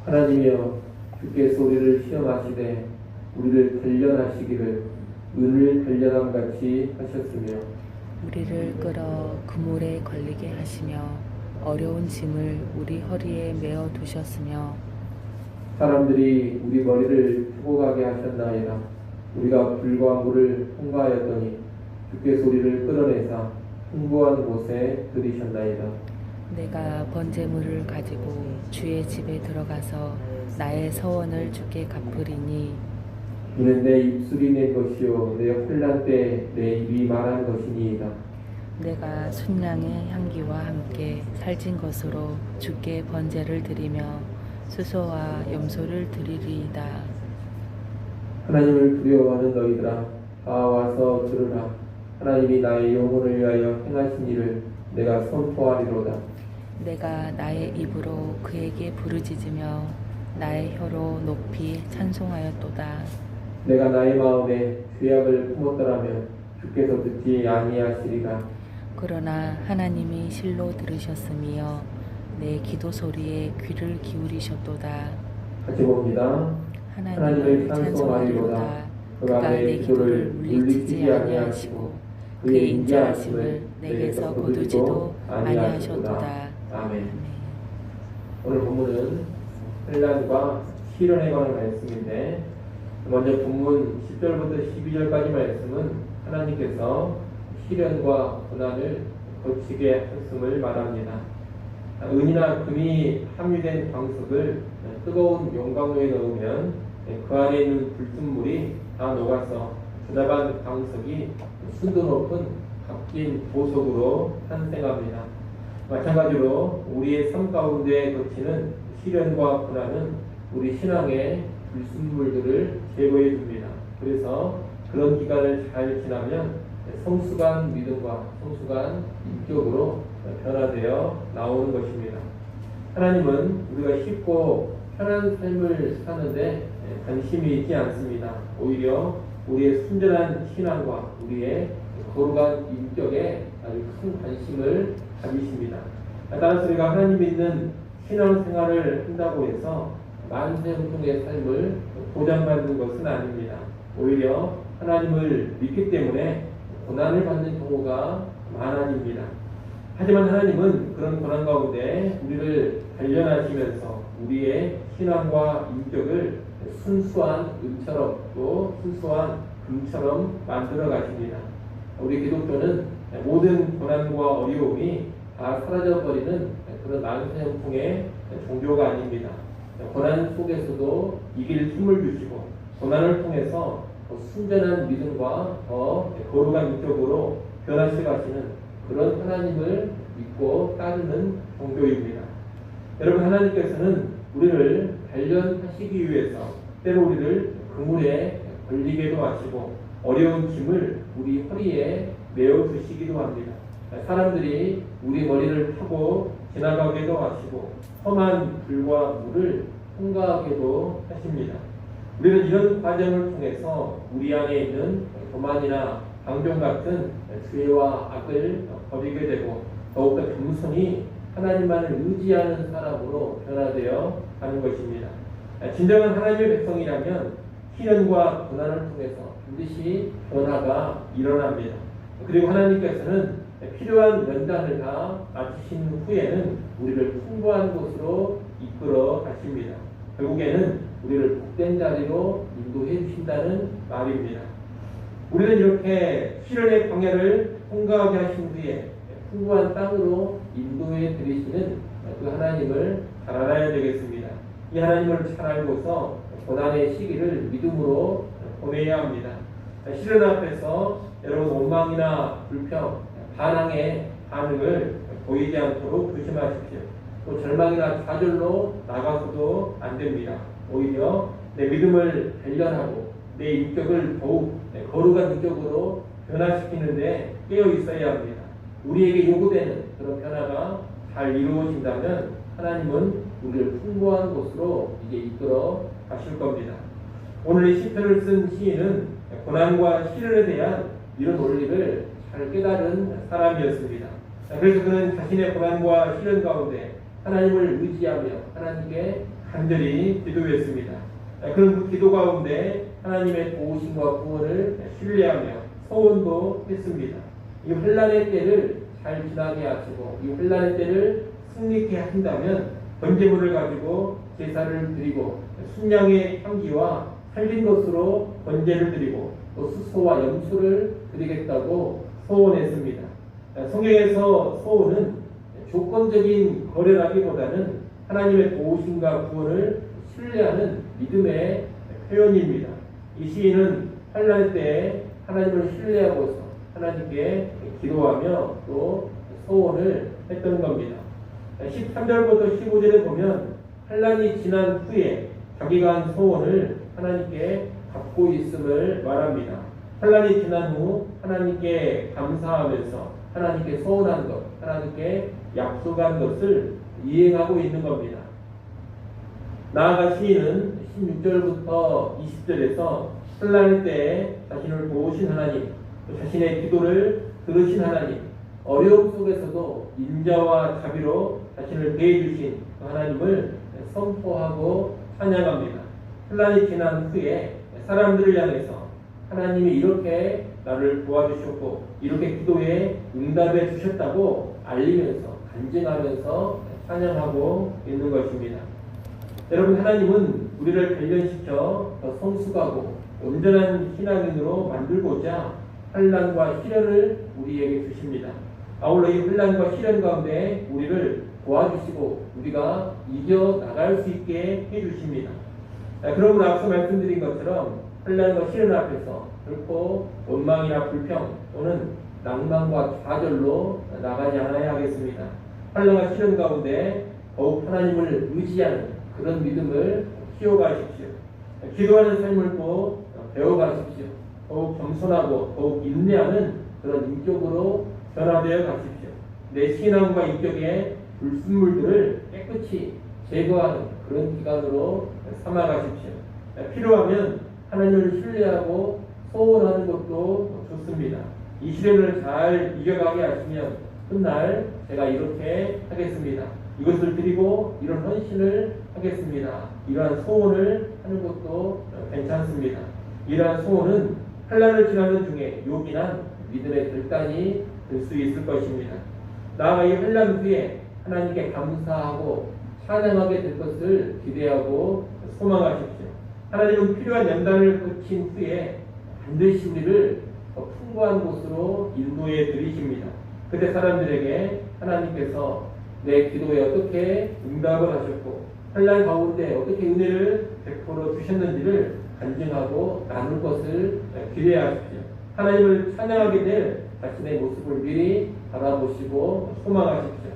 하나님이여 주께서 우리를 시험하시되 우리를 단련하시기를 은을 단련함 같이 하셨으며 우리를 끌어 그물에 걸리게 하시며 어려운 짐을 우리 허리에 메어 두셨으며 사람들이 우리 머리를 두고 가게 하셨나이다. 우리가 불과 물을 통과하였더니 주께서 우리를 끌어내사 풍부한 곳에 들이셨나이다. 내가 번제물을 가지고 주의 집에 들어가서 나의 서원을 주께 갚으리니 이는 내 입술이 낸 것이요 내 환난 때 내 입이 말한 것이니이다. 내가 순양의 향기와 함께 살찐 것으로 주께 번제를 드리며 수소와 염소를 드리리이다. 하나님을 두려워하는 너희들아 다 와서 들으라. 하나님이 나의 영혼을 위하여 행하신 일을 내가 선포하리로다. 내가 나의 입으로 그에게 부르짖으며 나의 혀로 높이 찬송하였도다. 내가 나의 마음에 죄악을 품었더라면 주께서 듣지 아니하시리라. 그러나 하나님이 실로 들으셨으며 내 기도 소리에 귀를 기울이셨도다. 같이 봅니다. 하나님을 찬송하리로다. 그가 내 기도를 물리치지 아니하시고 그의 인자하심을 내게서 거두지도 아니하셨도다. 아멘. 오늘 본문은 환난과 시련에 관한 말씀인데 먼저 본문 10절부터 12절까지 말씀은 하나님께서 시련과 고난을 거치게 하셨음을 말합니다. 은이나 금이 함유된 광석을 뜨거운 용광로에 넣으면 그 안에 있는 불순물이 다 녹아서 드나반 광석이 순도 높은 값진 보석으로 탄생합니다. 마찬가지로 우리의 삶 가운데 거치는 시련과 고난은 우리 신앙의 불순물들을 제거해 줍니다. 그래서 그런 기간을 잘 지나면 성숙한 믿음과 성숙한 인격으로 변화되어 나오는 것입니다. 하나님은 우리가 쉽고 편한 삶을 사는데 관심이 있지 않습니다. 오히려 우리의 순전한 신앙과 우리의 거룩한 인격에 아주 큰 관심을 가지십니다. 따라서 우리가 하나님 믿는 신앙생활을 한다고 해서 만세훈통의 삶을 보장받는 것은 아닙니다. 오히려 하나님을 믿기 때문에 고난을 받는 경우가 많아집니다. 하지만 하나님은 그런 고난 가운데 우리를 단련하시면서 우리의 신앙과 인격을 순수한 은처럼 또 순수한 금처럼 만들어 가십니다. 우리 기독교는 모든 고난과 어려움이 다 사라져버리는 그런 만세형통의 종교가 아닙니다. 고난 속에서도 이길 힘을 주시고 고난을 통해서 더 순전한 믿음과 더 거룩한 인격으로 변화시켜 가시는 그런 하나님을 믿고 따르는 종교입니다. 여러분, 하나님께서는 우리를 단련하시기 위해서 때로 우리를 그물에 걸리게도 하시고 어려운 짐을 우리 허리에 메어 주시기도 합니다. 사람들이 우리 머리를 타고 지나가게도 하시고 험한 불과 물을 통과하게도 하십니다. 우리는 이런 과정을 통해서 우리 안에 있는 교만이나 방종 같은 죄와 악을 버리게 되고 더욱더 겸손히 하나님만을 의지하는 사람으로 변화되어 가는 것입니다. 진정한 하나님의 백성이라면 시련과 고난을 통해서 반드시 변화가 일어납니다. 그리고 하나님께서는 필요한 연단을 다 마치신 후에는 우리를 풍부한 곳으로 이끌어 가십니다. 결국에는 우리를 복된 자리로 인도해 주신다는 말입니다. 우리는 이렇게 시련의 광야를 통과하게 하신 후에 풍부한 땅으로 인도해 드리시는 그 하나님을 잘 알아야 되겠습니다. 이 하나님을 잘 알고서 고난의 시기를 믿음으로 보내야 합니다. 시련 앞에서 여러분 원망이나 불평, 반항의 반응을 보이지 않도록 조심하십시오. 또 절망이나 좌절로 나가서도 안 됩니다. 오히려 내 믿음을 단련하고 내 인격을 더욱 거룩한 인격으로 변화시키는데 깨어 있어야 합니다. 우리에게 요구되는 그런 변화가 잘 이루어진다면 하나님은 우리를 풍부한 곳으로 이제 이끌어 가실 겁니다. 오늘 이 시편을 쓴 시인은 고난과 시련에 대한 이런 원리를 잘 깨달은 사람이었습니다. 그래서 그는 자신의 고난과 시련 가운데 하나님을 의지하며 하나님께 간절히 기도했습니다. 그런 그 기도 가운데 하나님의 도우심과 구원을 신뢰하며 소원도 했습니다. 이 환난의 때를 잘 지나게 하시고 이 환난의 때를 승리케 하신다면 번제물을 가지고 제사를 드리고 순양의 향기와 살린 것으로 번제를 드리고 또 수소와 염소를 드리겠다고 소원했습니다. 성경에서 소원은 조건적인 거래라기보다는 하나님의 도우심과 구원을 신뢰하는 믿음의 표현입니다. 이 시인은 환난 때에 하나님을 신뢰하고서 하나님께 기도하며 또 소원을 했던 겁니다. 13절부터 15절에 보면 환난이 지난 후에 자기가 한 소원을 하나님께 갖고 있음을 말합니다. 환난이 지난 후 하나님께 감사하면서 하나님께 소원한 것, 하나님께 약속한 것을 이행하고 있는 겁니다. 나아가 시인은 16절부터 20절에서 환난 때에 자신을 도우신 하나님, 자신의 기도를 들으신 하나님, 어려움 속에서도 인자와 자비로 자신을 대해주신 하나님을 선포하고 찬양합니다. 환난이 지난 후에 사람들을 향해서 하나님이 이렇게 나를 도와주셨고 이렇게 기도에 응답해 주셨다고 알리면서 간증하면서 찬양하고 있는 것입니다. 여러분, 하나님은 우리를 단련시켜 더 성숙하고 온전한 신앙인으로 만들고자 환난과 시련을 우리에게 주십니다. 아울러 이 환난과 시련 가운데 우리를 도와주시고 우리가 이겨나갈 수 있게 해주십니다. 그러므로 앞서 말씀드린 것처럼 환난과 시련 앞에서 결코 원망이나 불평 또는 낭만과 좌절로 나가지 않아야 하겠습니다. 환난과 시련 가운데 더욱 하나님을 의지하는 그런 믿음을 키워가십시오. 기도하는 삶을 또 배워가십시오. 더욱 겸손하고 더욱 인내하는 그런 인격으로 변화되어 가십시오. 내 신앙과 인격의 불순물들을 깨끗이 제거하는 그런 기간으로 삼아가십시오. 필요하면 하나님을 신뢰하고 소원하는 것도 좋습니다. 이 시련을 잘 이겨가게 하시면 훗날 제가 이렇게 하겠습니다. 이것을 드리고 이런 헌신을 하겠습니다. 이러한 소원을 하는 것도 괜찮습니다. 이러한 소원은 환난을 지나는 중에 요긴한 믿음의 결단이 될 수 있을 것입니다. 나아가 이 환난 후에 하나님께 감사하고 찬양하게 될 것을 기대하고 소망하십시오. 하나님은 필요한 연단을 거친 후에 반드시 우리를 더 풍부한 곳으로 인도해 드리십니다. 그때 사람들에게 하나님께서 내 기도에 어떻게 응답을 하셨고 환난 가운데 어떻게 은혜를 베풀어 주셨는지를 간증하고 나눌 것을 기대하십시오. 하나님을 찬양하게 될 자신의 모습을 미리 바라보시고 소망하십시오.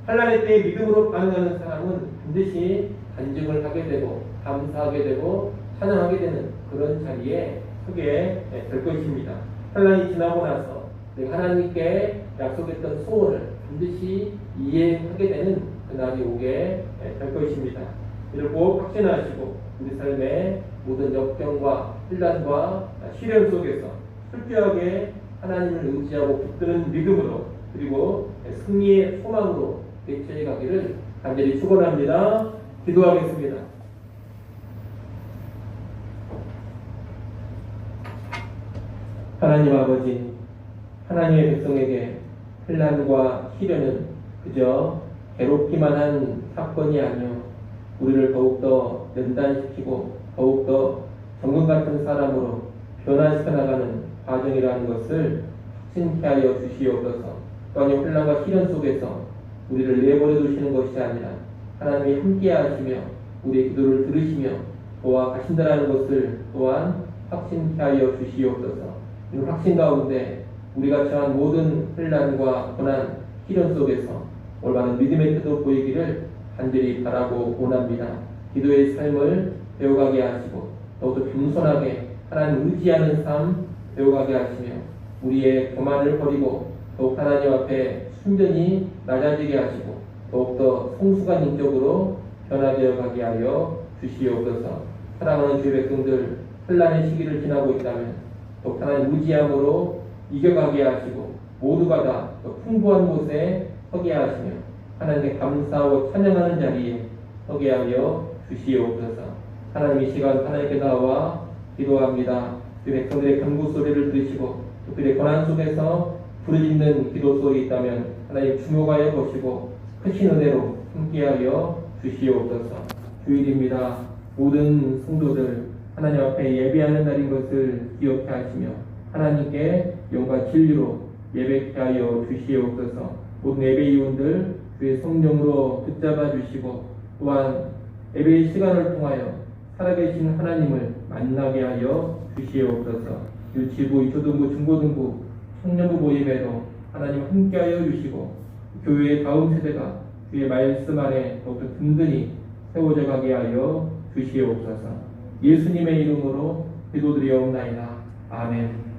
환난의 때에 믿음으로 반응하는 사람은 반드시 간증을 하게 되고 감사하게 되고 찬양하게 되는 그런 자리에 서게 될 것입니다. 환난이 지나고 나서 내가 하나님께 약속했던 소원을 반드시 이행하게 되는 그날이 오게 될 것입니다. 이를 꼭 확신하시고 우리 삶의 모든 역경과 혼란과 시련 속에서 철저하게 하나님을 의지하고 붙드는 믿음으로 그리고 승리의 소망으로 대처해 가기를 간절히 축원합니다. 기도하겠습니다. 하나님 아버지, 하나님의 백성에게 환난과 시련은 그저 괴롭기만 한 사건이 아니요 우리를 더욱더 연단시키고 더욱더 정금 같은 사람으로 변화시켜 나가는 과정이라는 것을 확신케 하여 주시옵소서. 또한 환난과 시련 속에서 우리를 내버려 두시는 것이 아니라 하나님이 함께 하시며 우리의 기도를 들으시며 도와가신다라는 것을 또한 확신케 하여 주시옵소서. 이 확신 가운데 우리가 처한 모든 환난과 고난, 시련 속에서 올바른 믿음의 태도 보이기를 간절히 바라고 원합니다. 기도의 삶을 배워가게 하시고 더욱더 겸손하게 하나님 의지하는 삶 배워가게 하시며 우리의 교만을 버리고 더욱 하나님 앞에 순전히 낮아지게 하시고 더욱더 성숙한 인격으로 변화되어 가게 하여 주시옵소서. 사랑하는 주의 백성들, 환난의 시기를 지나고 있다면 더욱 하나님 의지함으로 이겨가게 하시고 모두가 다 더 풍부한 곳에 서게 하시며 하나님께 감사하고 찬양하는 자리에 서게 하여 주시옵소서. 하나님 이 시간 하나님께 나와 기도합니다. 그 백성들의 간구 소리를 들으시고 또 그들의 고난 속에서 부르짖는 기도 소리 있다면 하나님 주목하여 보시고 크신 은혜로 함께하여 주시옵소서. 주일입니다. 모든 성도들 하나님 앞에 예배하는 날인 것을 기억해 하시며 하나님께 영과 진리로 예배케 하여 주시옵소서. 모든 예배위원들 주의 성령으로 붙잡아 주시고 또한 예배의 시간을 통하여 살아계신 하나님을 만나게 하여 주시옵소서. 유치부, 유초등부, 중고등부, 청년부 모임에도 하나님 함께하여 주시고 교회의 다음 세대가 주의 말씀 안에 더욱더 든든히 세워져 가게 하여 주시옵소서. 예수님의 이름으로 기도드리옵나이다. 아멘.